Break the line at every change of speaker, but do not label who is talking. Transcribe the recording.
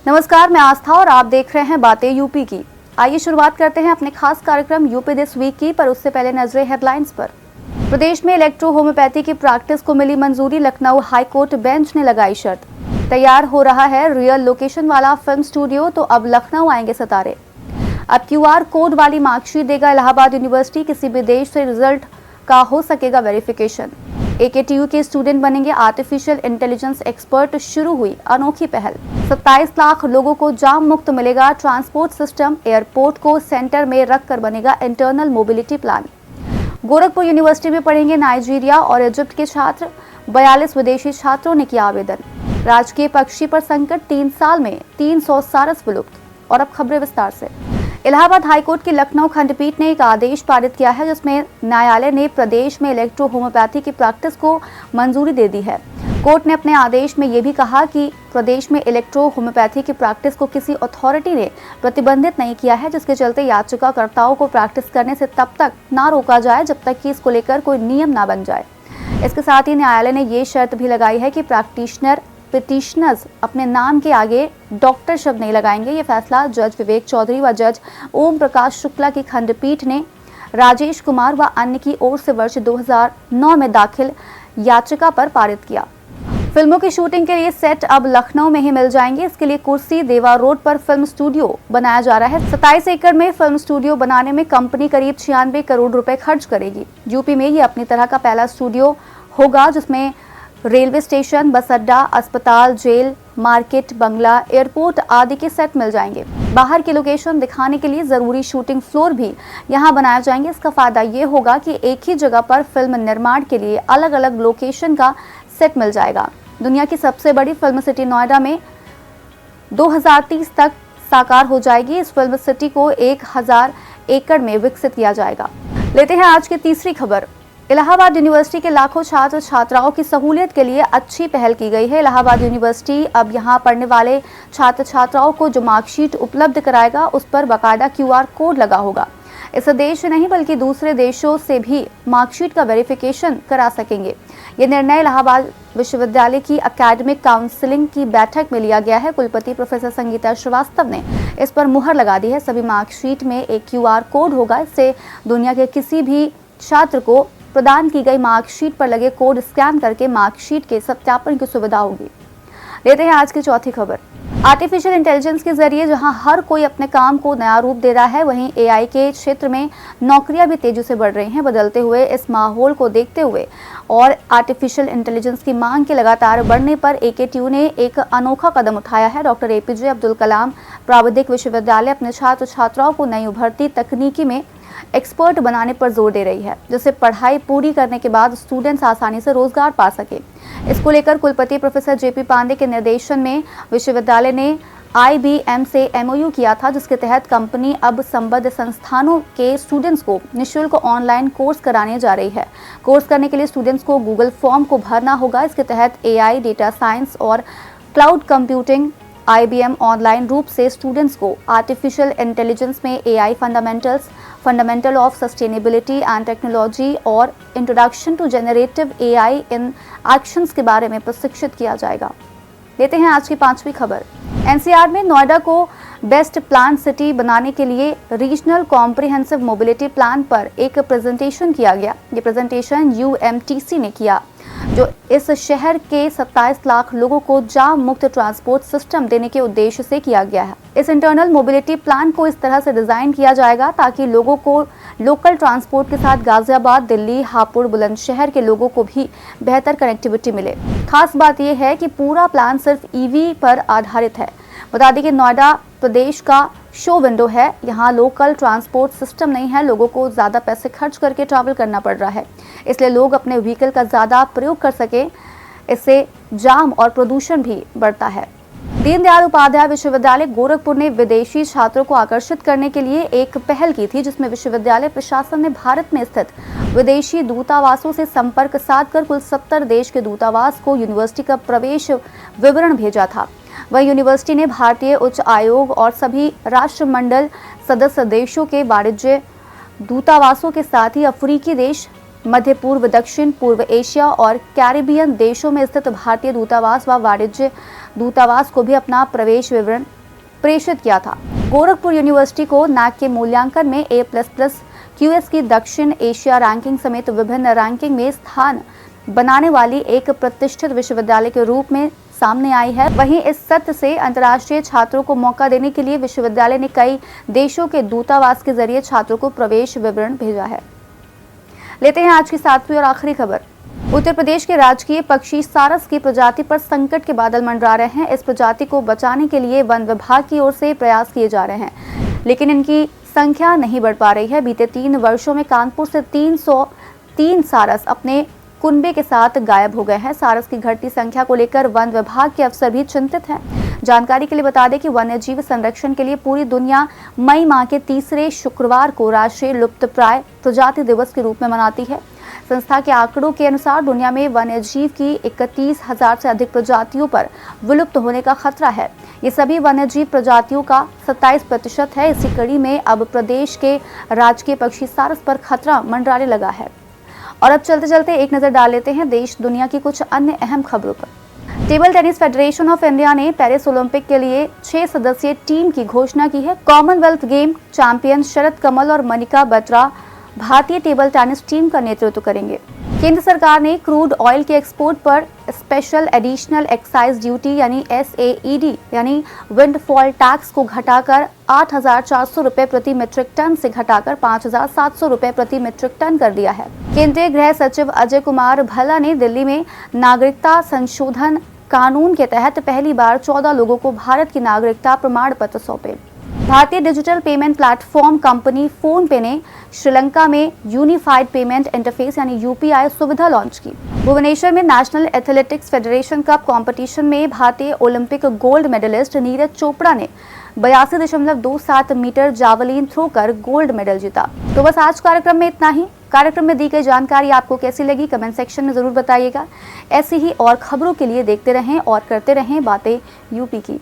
नमस्कार, मैं आस्था और आप देख रहे हैं बातें यूपी की। आइए शुरुआत करते हैं अपने खास कार्यक्रम यूपी दिस वीक की, पर उससे पहले नजरें हेडलाइंस पर। प्रदेश में इलेक्ट्रो होम्योपैथी की प्रैक्टिस को मिली मंजूरी, लखनऊ हाईकोर्ट बेंच ने लगाई शर्त। तैयार हो रहा है रियल लोकेशन वाला फिल्म स्टूडियो, तो अब लखनऊ आएंगे सितारे। अब QR कोड वाली मार्कशीट देगा इलाहाबाद यूनिवर्सिटी, किसी भी देश से रिजल्ट का हो सकेगा वेरिफिकेशन। AKTU के स्टूडेंट बनेंगे आर्टिफिशियल इंटेलिजेंस एक्सपर्ट, शुरू हुई अनोखी पहल। 27 लाख लोगों को जाम मुक्त मिलेगा ट्रांसपोर्ट सिस्टम, एयरपोर्ट को सेंटर में रखकर बनेगा internal mobility plan. Gorakhpur university में पढ़ेंगे नाइजीरिया और इजिप्ट के छात्र, 42 विदेशी छात्रों ने किया आवेदन। राजकीय पक्षी पर संकट, 3 साल में 300 सारस विलुप्त। और अब खबरें विस्तार से। इलाहाबाद हाईकोर्ट की लखनऊ खंडपीठ ने एक आदेश पारित किया है, जिसमें न्यायालय ने प्रदेश में इलेक्ट्रो होम्योपैथी की प्रैक्टिस को मंजूरी दे दी है। कोर्ट ने अपने आदेश में ये भी कहा कि प्रदेश में इलेक्ट्रो होम्योपैथी की प्रैक्टिस को किसी अथॉरिटी ने प्रतिबंधित नहीं किया है, जिसके चलते याचिकाकर्ताओं को प्रैक्टिस करने से तब तक ना रोका जाए जब तक कि इसको लेकर कोई नियम ना बन जाए। इसके साथ ही न्यायालय ने ये शर्त भी लगाई है कि पिटिशनर्स अपने नाम के आगे डॉक्टर शब्द नहीं लगाएंगे। ये फैसला जज विवेक चौधरी व जज ओम प्रकाश शुक्ला की खंडपीठ ने राजेश कुमार व अन्य की ओर से वर्ष 2009 में दाखिल याचिका पर पारित किया। फिल्मों की शूटिंग के लिए सेट अब लखनऊ में ही मिल जाएंगे। इसके लिए कुर्सी देवा रोड पर फिल्म स्टूडियो बनाया जा रहा है। 27 एकड़ में फिल्म स्टूडियो बनाने में कंपनी करीब 96 करोड़ रुपए खर्च करेगी। यूपी में ये अपनी तरह का पहला स्टूडियो होगा, जिसमें रेलवे स्टेशन, बस अड्डा, अस्पताल, जेल, मार्केट, बंगला, एयरपोर्ट आदि के सेट मिल जाएंगे। बाहर की लोकेशन दिखाने के लिए जरूरी शूटिंग फ्लोर भी यहां बनाए जाएंगे। इसका फायदा ये होगा कि एक ही जगह पर फिल्म निर्माण के लिए अलग अलग लोकेशन का सेट मिल जाएगा। दुनिया की सबसे बड़ी फिल्म सिटी नोएडा में 2030 तक साकार हो जाएगी। इस फिल्म सिटी को 1000 एकड़ में विकसित किया जाएगा। लेते हैं आज की तीसरी खबर। इलाहाबाद यूनिवर्सिटी के लाखों छात्र छात्राओं की सहूलियत के लिए अच्छी पहल की गई है। इलाहाबाद यूनिवर्सिटी अब यहां पढ़ने वाले छात्र छात्राओं को जो मार्कशीट उपलब्ध कराएगा, उस पर बाकायदा QR कोड लगा होगा। इस देश नहीं बल्कि दूसरे देशों से भी मार्कशीट का वेरिफिकेशन करा सकेंगे। ये निर्णय इलाहाबाद विश्वविद्यालय की एकेडमिक काउंसिलिंग की बैठक में लिया गया है। कुलपति प्रोफेसर संगीता श्रीवास्तव ने इस पर मुहर लगा दी है। सभी मार्कशीट में एक QR कोड होगा। इससे दुनिया के किसी भी छात्र को प्रदान की गई मार्कशीट पर लगे कोड स्कैन करके मार्कशीट के सत्यापन की सुविधा होगी। लेते हैं आज की चौथी खबर। आर्टिफिशियल इंटेलिजेंस के जरिए जहां हर कोई अपने काम को नया रूप दे रहा है, वहीं AI के क्षेत्र में नौकरियां भी तेजी से बढ़ रही हैं। बदलते हुए इस माहौल को देखते हुए और आर्टिफिशियल इंटेलिजेंस की मांग के लगातार बढ़ने पर AKTU ने एक अनोखा कदम उठाया है। डॉक्टर APJ अब्दुल कलाम प्राविधिक विश्वविद्यालय अपने छात्र छात्राओं को नई उभरती तकनीकी में एक्सपर्ट बनाने पर जोर दे रही है, जिससे पढ़ाई पूरी करने के बाद स्टूडेंट्स आसानी से रोजगार पा सके। इसको लेकर कुलपति प्रोफेसर JP पांडे के निर्देशन में विश्वविद्यालय ने IBM से MOU किया था, जिसके तहत कंपनी अब संबद्ध संस्थानों के स्टूडेंट्स को निःशुल्क ऑनलाइन कोर्स कराने जा रही है। कोर्स करने के लिए स्टूडेंट्स को गूगल फॉर्म को भरना होगा। इसके तहत AI, डेटा साइंस और क्लाउड कंप्यूटिंग IBM ऑनलाइन रूप से स्टूडेंट्स को आर्टिफिशियल इंटेलिजेंस में AI fundamental of sustainability and technology और introduction to generative AI in actions के बारे में प्रशिक्षित किया जाएगा। लेते हैं आज की पांचवी खबर। NCR में नोएडा को बेस्ट प्लान सिटी बनाने के लिए रीजनल कॉम्प्रिहेंसिव मोबिलिटी प्लान पर एक प्रेजेंटेशन किया गया। ये प्रेजेंटेशन UMTC ने किया, जो इस शहर के 27 लाख लोगों को जाम मुक्त ट्रांसपोर्ट सिस्टम देने के उद्देश्य से किया गया है। इस इंटरनल मोबिलिटी प्लान को इस तरह से डिजाइन किया जाएगा ताकि लोगों को लोकल ट्रांसपोर्ट के साथ गाजियाबाद, दिल्ली, हापुड़, बुलंदशहर के लोगों को भी बेहतर कनेक्टिविटी मिले। खास बात यह है कि पूरा प्लान सिर्फ EV पर आधारित है। बता दें कि नोएडा प्रदेश का शो विंडो है। यहाँ लोकल ट्रांसपोर्ट सिस्टम नहीं है। लोगों को ज़्यादा पैसे खर्च करके ट्रैवल करना पड़ रहा है, इसलिए लोग अपने व्हीकल का ज़्यादा प्रयोग कर सके। इससे जाम और प्रदूषण भी बढ़ता है। दीनदयाल उपाध्याय विश्वविद्यालय गोरखपुर ने विदेशी छात्रों को आकर्षित करने के लिए एक पहल की थी, जिसमें विश्वविद्यालय प्रशासन ने भारत में स्थित विदेशी दूतावासों से संपर्क साधकर कुल 70 देश के दूतावास को यूनिवर्सिटी का प्रवेश विवरण भेजा था। वहीं यूनिवर्सिटी ने भारतीय उच्च आयोग और सभी राष्ट्रमंडल सदस्य देशों के वाणिज्य दूतावासों के साथ ही अफ्रीकी देश मध्य पूर्व, दक्षिण पूर्व एशिया और कैरिबियन देशों में स्थित भारतीय दूतावास व वाणिज्य दूतावास को भी अपना प्रवेश विवरण प्रेषित किया था। गोरखपुर यूनिवर्सिटी को NAC के मूल्यांकन में A++ QS की दक्षिण एशिया रैंकिंग समेत विभिन्न रैंकिंग में स्थान बनाने वाली एक प्रतिष्ठित विश्वविद्यालय के रूप में सामने आई है। वहीं इस सत्र से अंतर्राष्ट्रीय छात्रों को मौका देने के लिए विश्वविद्यालय ने कई देशों के दूतावास के जरिए छात्रों को प्रवेश विवरण भेजा है। लेते हैं आज की 7वीं और आखिरी खबर। उत्तर प्रदेश के राजकीय पक्षी सारस की प्रजाति पर संकट के बादल मंडरा रहे हैं। इस प्रजाति को बचाने के लिए वन विभाग की ओर से प्रयास किए जा रहे हैं, लेकिन इनकी संख्या नहीं बढ़ पा रही है। बीते 3 वर्षों में कानपुर से 303 सारस अपने कुनबे के साथ गायब हो गए हैं। सारस की घटती संख्या को लेकर वन विभाग के अफसर भी चिंतित हैं। जानकारी के लिए बता दें कि वन्य जीव संरक्षण के लिए पूरी दुनिया मई माह के तीसरे शुक्रवार को राष्ट्रीय लुप्तप्राय प्रजाति दिवस के रूप में मनाती है। संस्था के आंकड़ों के अनुसार दुनिया में वन्य जीव की 31,000 से अधिक प्रजातियों पर विलुप्त होने का खतरा है। ये सभी वन्य जीव प्रजातियों का 27% है। इसी कड़ी में अब प्रदेश के राजकीय पक्षी सारस पर खतरा मंडराने लगा है। और अब चलते चलते एक नजर डाल लेते हैं देश दुनिया की कुछ अन्य अहम खबरों पर। Table tennis federation of India ने पेरिस ओलंपिक के लिए 6 सदस्यीय टीम की घोषणा की है। कॉमनवेल्थ गेम चैंपियन शरद कमल और मनिका बत्रा भारतीय टेबल टेनिस टीम का नेतृत्व करेंगे। केंद्र सरकार ने क्रूड ऑयल के एक्सपोर्ट पर स्पेशल एडिशनल एक्साइज ड्यूटी यानी SAED यानी विंडफॉल टैक्स को घटाकर 8,400 रुपए प्रति मीट्रिक टन से घटाकर 5,700 रुपए प्रति मीट्रिक टन कर दिया है। केंद्रीय गृह सचिव अजय कुमार भल्ला ने दिल्ली में नागरिकता संशोधन कानून के तहत पहली बार 14 लोगों को भारत की नागरिकता प्रमाण पत्र सौंपे। भारतीय digital payment platform company PhonePe ने श्रीलंका में यूनिफाइड पेमेंट इंटरफेस यानी UPI सुविधा लॉन्च की। भुवनेश्वर में National Athletics Federation Cup competition में भारतीय Olympic gold medalist Neeraj Chopra ने 82.27 मीटर जावलिन थ्रो कर गोल्ड मेडल जीता। तो बस आज कार्यक्रम में इतना ही। कार्यक्रम में दी गई जानकारी आपको कैसी लगी कमेंट सेक्शन में जरूर बताइएगा। ऐसी ही और खबरों के लिए देखते रहें और करते रहें बातें यूपी की।